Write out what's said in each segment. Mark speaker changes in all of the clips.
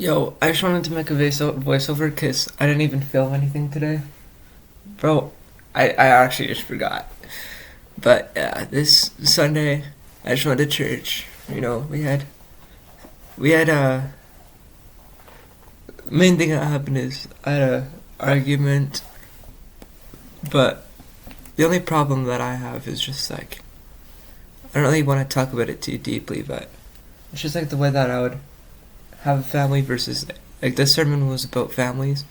Speaker 1: Yo, I just wanted to make a voiceover because I didn't even film anything today. Bro, I actually just forgot. But yeah, this Sunday, I just went to church. We had main thing that happened is I had a argument, but the only problem that I have is just like, I don't really want to talk about it too deeply, but it's just like the way that I would have a family versus, like, this sermon was about families.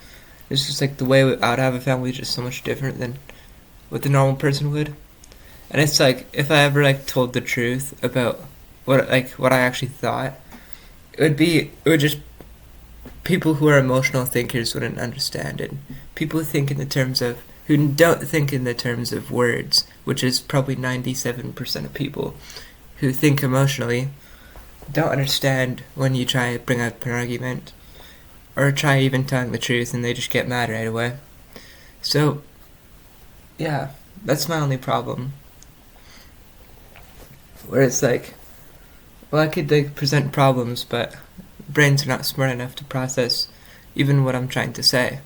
Speaker 1: It's just like the way I would have a family is just so much different than what the normal person would. And it's like if I ever like told the truth about what I actually thought, it would just people who are emotional thinkers wouldn't understand it. People who think in the terms of who don't think in the terms of words, which is probably 97% of people who think emotionally, don't understand when you try to bring up an argument or try even telling the truth and they just get mad right away. So, yeah, that's my only problem. Where it's like, well, I could like present problems, but brains are not smart enough to process even what I'm trying to say.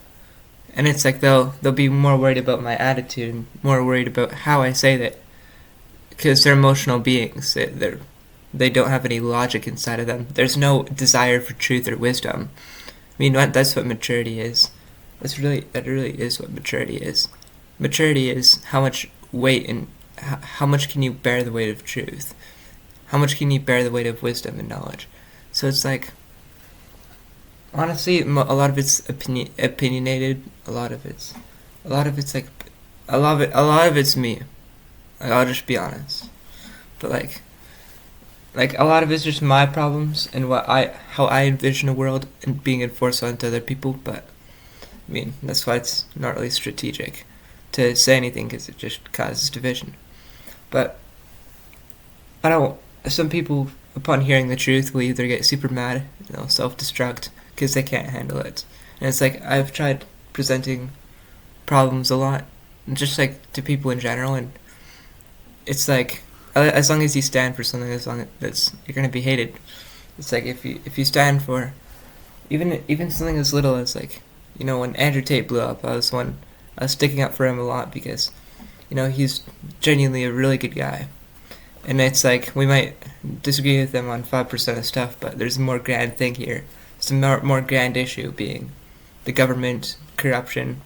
Speaker 1: And it's like they'll be more worried about my attitude and more worried about how I say that because they're emotional beings. They don't have any logic inside of them. There's no desire for truth or wisdom. I mean, that's what maturity is. That really is what maturity is. Maturity is how much weight and how much can you bear the weight of truth? How much can you bear the weight of wisdom and knowledge? So it's like, honestly, a lot of it's opinionated. A lot of it's like, a lot of it's me. Like, I'll just be honest. But like a lot of it's just my problems and how I envision a world and being enforced onto other people. But I mean, that's why it's not really strategic to say anything because it just causes division. But I don't. Some people, upon hearing the truth, will either get super mad, self-destruct because they can't handle it. And it's like I've tried presenting problems a lot, just like to people in general, and it's like as long as you stand for something, as long as you're gonna be hated. It's like if you stand for even something as little as like when Andrew Tate blew up, I was sticking up for him a lot because he's genuinely a really good guy. And it's like we might disagree with them on 5% of stuff, but there's a more grand thing here. It's a more grand issue being the government, corruption,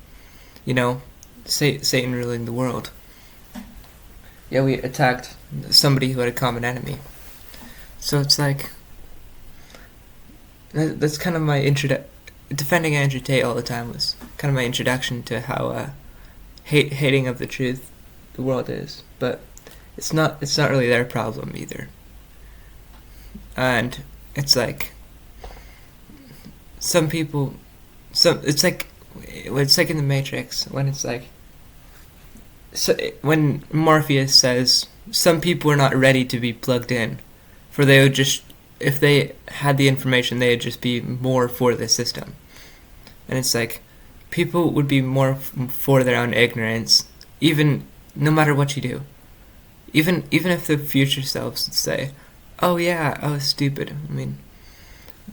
Speaker 1: Satan ruling the world. Yeah, we attacked somebody who had a common enemy. So it's like that's kind of my defending Andrew Tate all the time was kind of my introduction to how hating of the truth the world is. But it's not really their problem either. And it's like some people, it's like in the Matrix when it's like when Morpheus says some people are not ready to be plugged in, for they would just if they had the information they would just be more for the system. And it's like people would be more for their own ignorance, even no matter what you do. Even if the future selves say, "Oh yeah, I was stupid." I mean,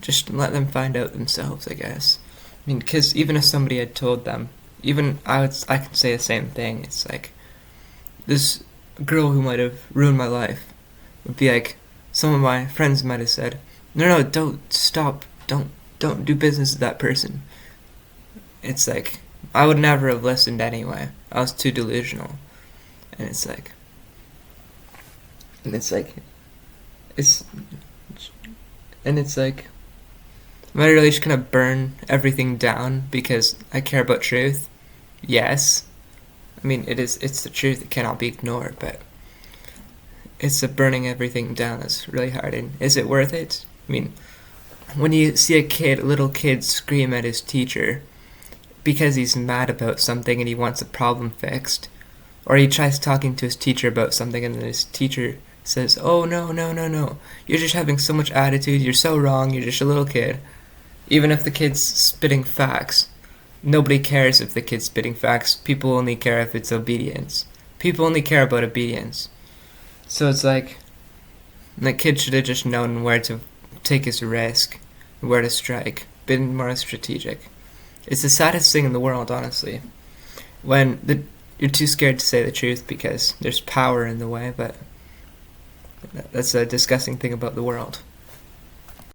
Speaker 1: just let them find out themselves, I guess. I mean, because even if somebody had told them, even I could say the same thing. It's like this girl who might have ruined my life would be like, some of my friends might have said, "No, don't stop, don't do business with that person." It's like I would never have listened anyway. I was too delusional, and it's like. And it's like, it's, and it's like, am I really just gonna burn everything down because I care about truth? Yes. I mean, it's the truth, it cannot be ignored, but it's the burning everything down that's really hard, and is it worth it? I mean, when you see a little kid scream at his teacher because he's mad about something and he wants a problem fixed, or he tries talking to his teacher about something and then his teacher says, "Oh, no, no, no, no. You're just having so much attitude. You're so wrong. You're just a little kid." Even if the kid's spitting facts, nobody cares if the kid's spitting facts. People only care if it's obedience. People only care about obedience. So it's like, the kid should have just known where to take his risk, where to strike, been more strategic. It's the saddest thing in the world, honestly, when you're too scared to say the truth because there's power in the way, but that's a disgusting thing about the world.